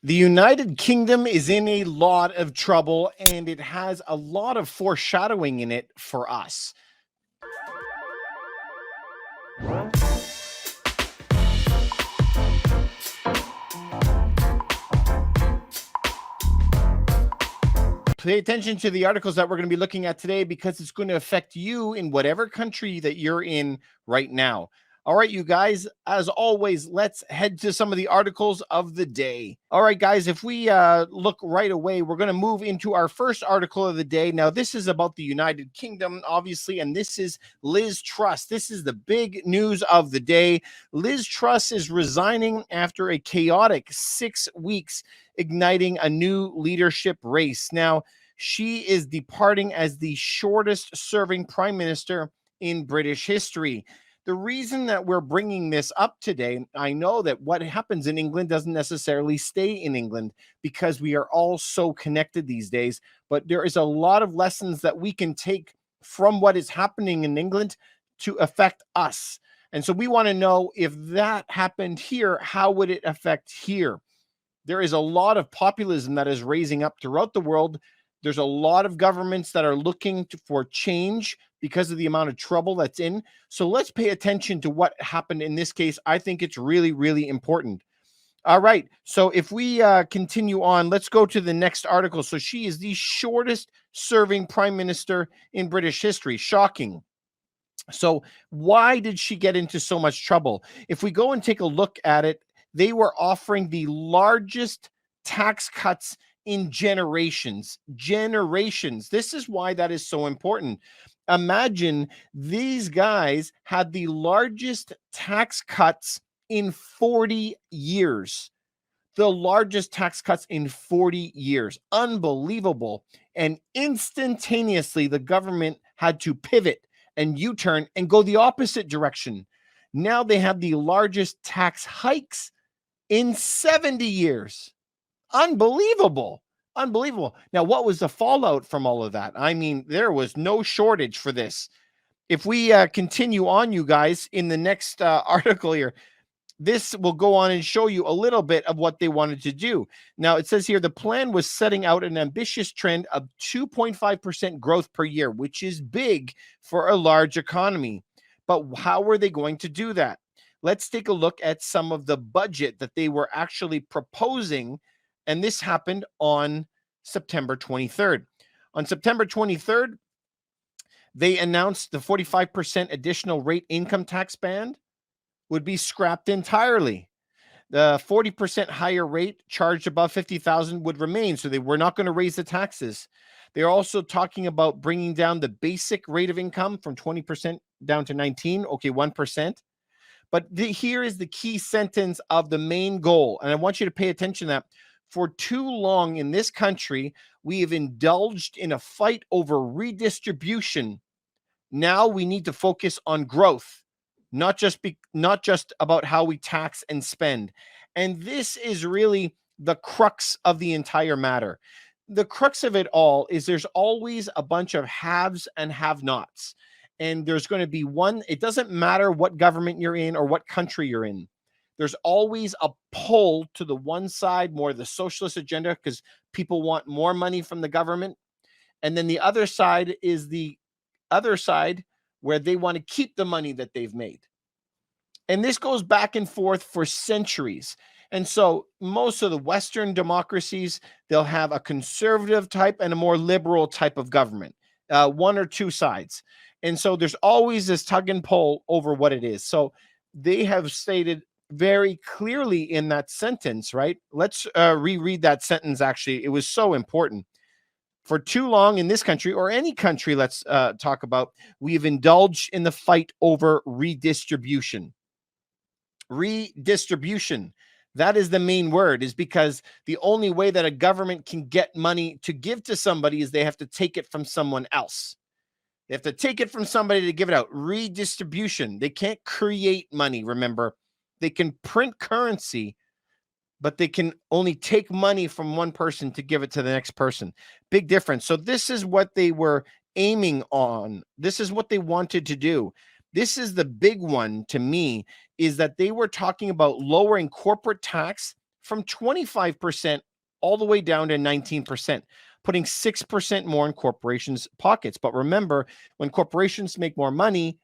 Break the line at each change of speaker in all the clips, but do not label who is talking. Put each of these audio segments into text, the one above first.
The United Kingdom is in a lot of trouble, and it has a lot of foreshadowing in it for us. Pay attention to the articles that we're going to be looking at today because it's going to affect you in whatever country that you're in right now. All right, you guys, as always, let's head to some of the articles of the day. All right, guys, if we look right away, we're going to move into our first article of the day. Now, this is about the United Kingdom, obviously, and this is Liz Truss. This is the big news of the day. Liz Truss is resigning after a chaotic 6 weeks, igniting a new leadership race. Now, she is departing as the shortest serving prime minister in British history. The reason that we're bringing this up today, I know that what happens in England doesn't necessarily stay in England because we are all so connected these days, but there is a lot of lessons that we can take from what is happening in England to affect us. And so we want to know, if that happened here, how would it affect here? There is a lot of populism that is raising up throughout the world. There's a lot of governments that are looking for change because of the amount of trouble that's in. So let's pay attention to what happened in this case. I think it's really, really important. All right. So if we continue on, let's go to the next article. So she is the shortest serving prime minister in British history. Shocking. So why did she get into so much trouble? If we go and take a look at it, they were offering the largest tax cuts in generations. This is why that is so important. Imagine these guys had the largest tax cuts in 40 years. The largest tax cuts in 40 years. Unbelievable. And instantaneously, the government had to pivot and U-turn and go the opposite direction. Now they have the largest tax hikes in 70 years. Unbelievable. Unbelievable. Now, what was the fallout from all of that? I mean, there was no shortage for this. If we continue on, you guys, in the next article here, this will go on and show you a little bit of what they wanted to do. Now, it says here, the plan was setting out an ambitious trend of 2.5% growth per year, which is big for a large economy. But how were they going to do that? Let's take a look at some of the budget that they were actually proposing. And this happened on September 23rd. On September 23rd, they announced the 45% additional rate income tax band would be scrapped entirely. The 40% higher rate charged above 50,000 would remain, so they were not going to raise the taxes. They're also talking about bringing down the basic rate of income from 20% down to 19, okay, 1%. But here is the key sentence of the main goal, and I want you to pay attention to that. For too long in this country, we have indulged in a fight over redistribution. Now we need to focus on growth, not just about how we tax and spend. And this is really the crux of the entire matter. The crux of it all is there's always a bunch of haves and have-nots. And there's going to be one, it doesn't matter what government you're in or what country you're in. There's always a pull to the one side, more the socialist agenda, because people want more money from the government. And then the other side is the other side where they want to keep the money that they've made. And this goes back and forth for centuries. And so most of the Western democracies, they'll have a conservative type and a more liberal type of government, one or two sides. And so there's always this tug and pull over what it is. So they have stated very clearly in that sentence, right? Let's reread that sentence. Actually, it was so important. For too long in this country, or any country, let's talk about, we've indulged in the fight over redistribution. Redistribution. That is the main word, is because the only way that a government can get money to give to somebody is they have to take it from someone else. They have to take it from somebody to give it out. Redistribution. They can't create money, remember. They can print currency, but they can only take money from one person to give it to the next person. Big difference. So this is what they were aiming on. This is what they wanted to do. This is the big one to me, is that they were talking about lowering corporate tax from 25% all the way down to 19%, putting 6% more in corporations' pockets. But remember, when corporations make more money,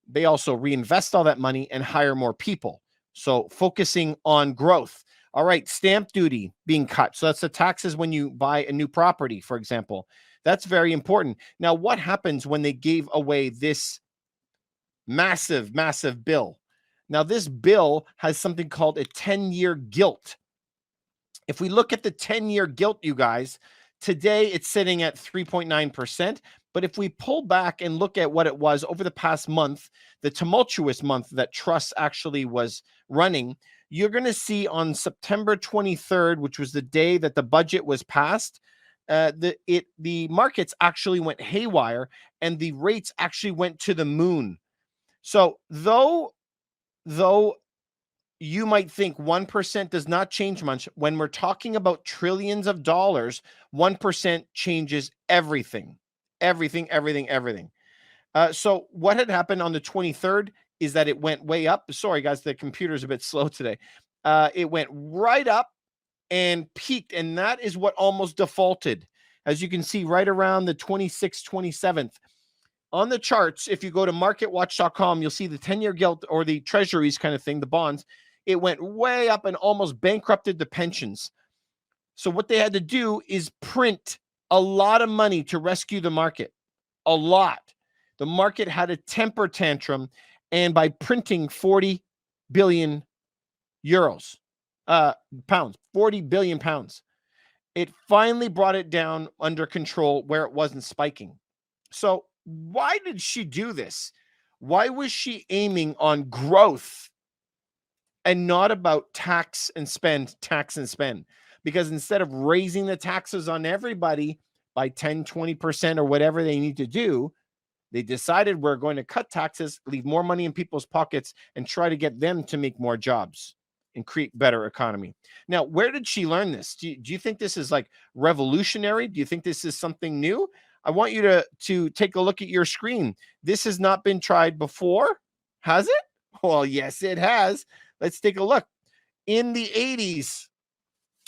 they also reinvest all that money and hire more people. So focusing on growth. All right, stamp duty being cut. So that's the taxes when you buy a new property, for example. That's very important. Now, what happens when they gave away this massive, massive bill? Now, this bill has something called a 10-year gilt. If we look at the 10-year gilt, you guys, today it's sitting at 3.9%. But if we pull back and look at what it was over the past month, the tumultuous month that Truss actually was running, you're going to see on September 23rd, which was the day that the budget was passed, the markets actually went haywire and the rates actually went to the moon. So though you might think 1% does not change much, when we're talking about trillions of dollars, 1% changes everything. Everything. So what had happened on the 23rd is that it went way up. Sorry, guys, the computer's a bit slow today. It went right up and peaked, and that is what almost defaulted. As you can see, right around the 26th, 27th. On the charts, if you go to marketwatch.com, you'll see the 10-year gilt or the treasuries kind of thing, the bonds. It went way up and almost bankrupted the pensions. So what they had to do is print a lot of money to rescue the market. A lot. The market had a temper tantrum, and by printing 40 billion pounds, 40 billion pounds, it finally brought it down under control where it wasn't spiking. So why did she do this? Why was she aiming on growth and not about tax and spend? Because instead of raising the taxes on everybody by 10, 20% or whatever they need to do, they decided we're going to cut taxes, leave more money in people's pockets, and try to get them to make more jobs and create better economy. Now, where did she learn this? Do you think this is like revolutionary? Do you think this is something new? I want you to take a look at your screen. This has not been tried before, has it? Well, yes, it has. Let's take a look. In the 80s,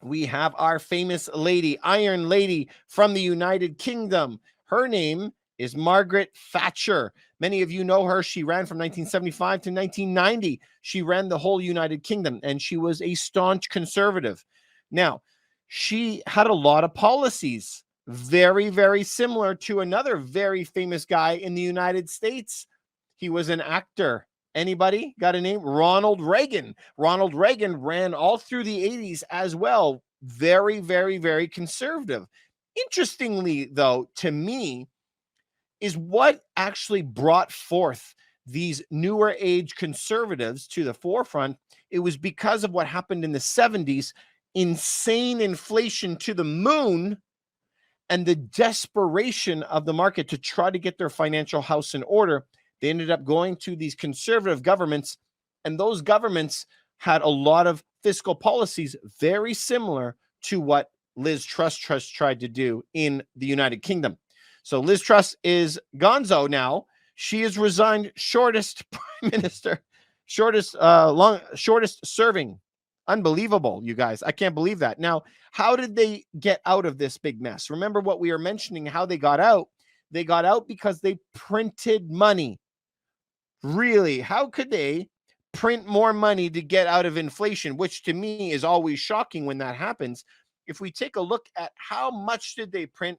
we have our famous lady, Iron Lady from the United Kingdom. Her name is Margaret Thatcher. Many of you know her. She ran from 1975 to 1990. She ran the whole United Kingdom, and she was a staunch conservative. Now, she had a lot of policies, very, very similar to another very famous guy in the United States. He was an actor. Anybody got a name? Ronald Reagan. Ronald Reagan ran all through the 80s as well. Very, very, very conservative. Interestingly, though, to me, is what actually brought forth these newer age conservatives to the forefront. It was because of what happened in the 70s, insane inflation to the moon, and the desperation of the market to try to get their financial house in order. They ended up going to these conservative governments, and those governments had a lot of fiscal policies very similar to what Liz Truss tried to do in the United Kingdom. So Liz Truss is gonzo now. She has resigned, shortest prime minister, shortest serving. Unbelievable, you guys. I can't believe that. Now, how did they get out of this big mess? Remember what we were mentioning, how they got out. They got out because they printed money. Really, how could they print more money to get out of inflation, which to me is always shocking when that happens. If we take a look at how much did they print,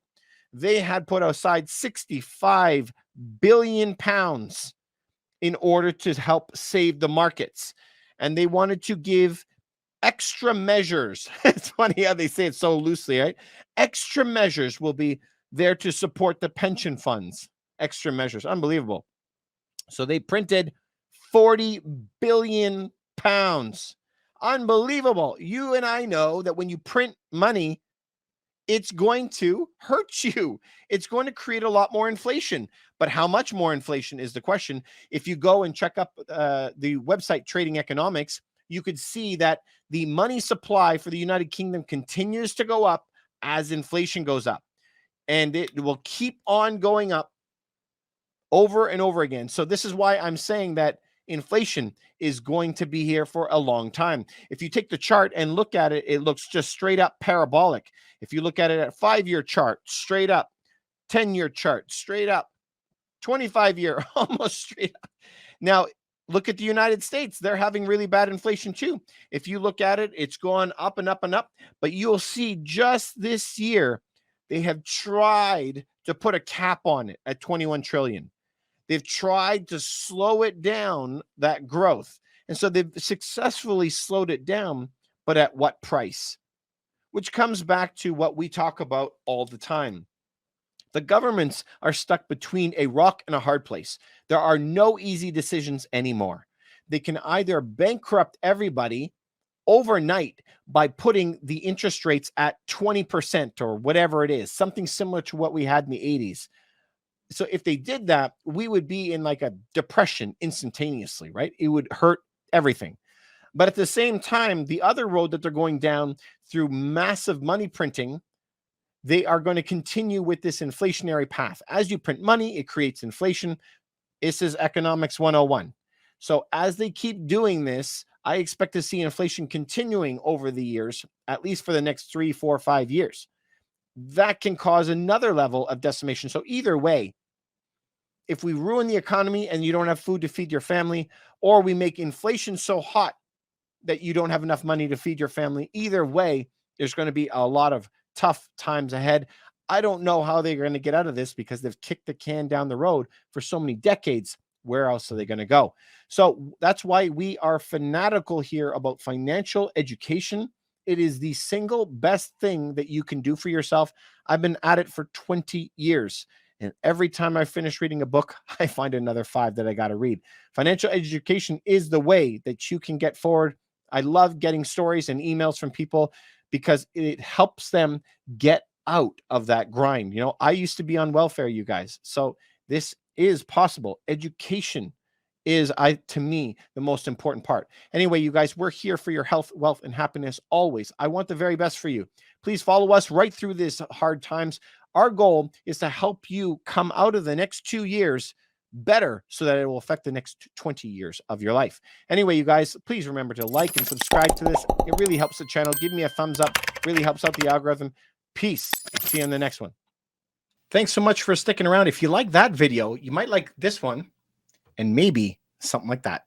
they had put aside 65 billion pounds in order to help save the markets. And they wanted to give extra measures. It's funny how they say it so loosely, right? Extra measures will be there to support the pension funds. Extra measures. Unbelievable. So they printed 40 billion pounds. Unbelievable. You and I know that when you print money, it's going to hurt you. It's going to create a lot more inflation. But how much more inflation is the question. If you go and check up the website Trading Economics, you could see that the money supply for the United Kingdom continues to go up as inflation goes up. And it will keep on going up over and over again. So this is why I'm saying that inflation is going to be here for a long time. If you take the chart and look at it, it looks just straight up parabolic. If you look at it at 5-year chart, straight up, 10-year chart, straight up, 25-year, almost straight up. Now, look at the United States. They're having really bad inflation too. If you look at it, it's going up and up and up. But you'll see just this year, they have tried to put a cap on it at 21 trillion. They've tried to slow it down, that growth. And so they've successfully slowed it down, but at what price? Which comes back to what we talk about all the time. The governments are stuck between a rock and a hard place. There are no easy decisions anymore. They can either bankrupt everybody overnight by putting the interest rates at 20% or whatever it is, something similar to what we had in the 80s. So if they did that, we would be in like a depression instantaneously, right? It would hurt everything. But at the same time, the other road that they're going down through massive money printing, they are going to continue with this inflationary path. As you print money, it creates inflation. This is economics 101. So as they keep doing this, I expect to see inflation continuing over the years, at least for the next 3, 4, 5 years. That can cause another level of decimation. So either way, if we ruin the economy and you don't have food to feed your family, or we make inflation so hot that you don't have enough money to feed your family, either way, there's going to be a lot of tough times ahead. I don't know how they're going to get out of this because they've kicked the can down the road for so many decades. Where else are they going to go? So that's why we are fanatical here about financial education. It is the single best thing that you can do for yourself. I've been at it for 20 years. And every time I finish reading a book, I find another 5 that I got to read. Financial education is the way that you can get forward. I love getting stories and emails from people because it helps them get out of that grind. You know, I used to be on welfare, you guys. So this is possible. Education is, to me, the most important part. Anyway, you guys, we're here for your health, wealth, and happiness always. I want the very best for you. Please follow us right through this hard times. Our goal is to help you come out of the next 2 years better so that it will affect the next 20 years of your life. Anyway, you guys, please remember to like and subscribe to this. It really helps the channel. Give me a thumbs up. Really helps out the algorithm. Peace. See you in the next one. Thanks so much for sticking around. If you like that video, you might like this one and maybe something like that.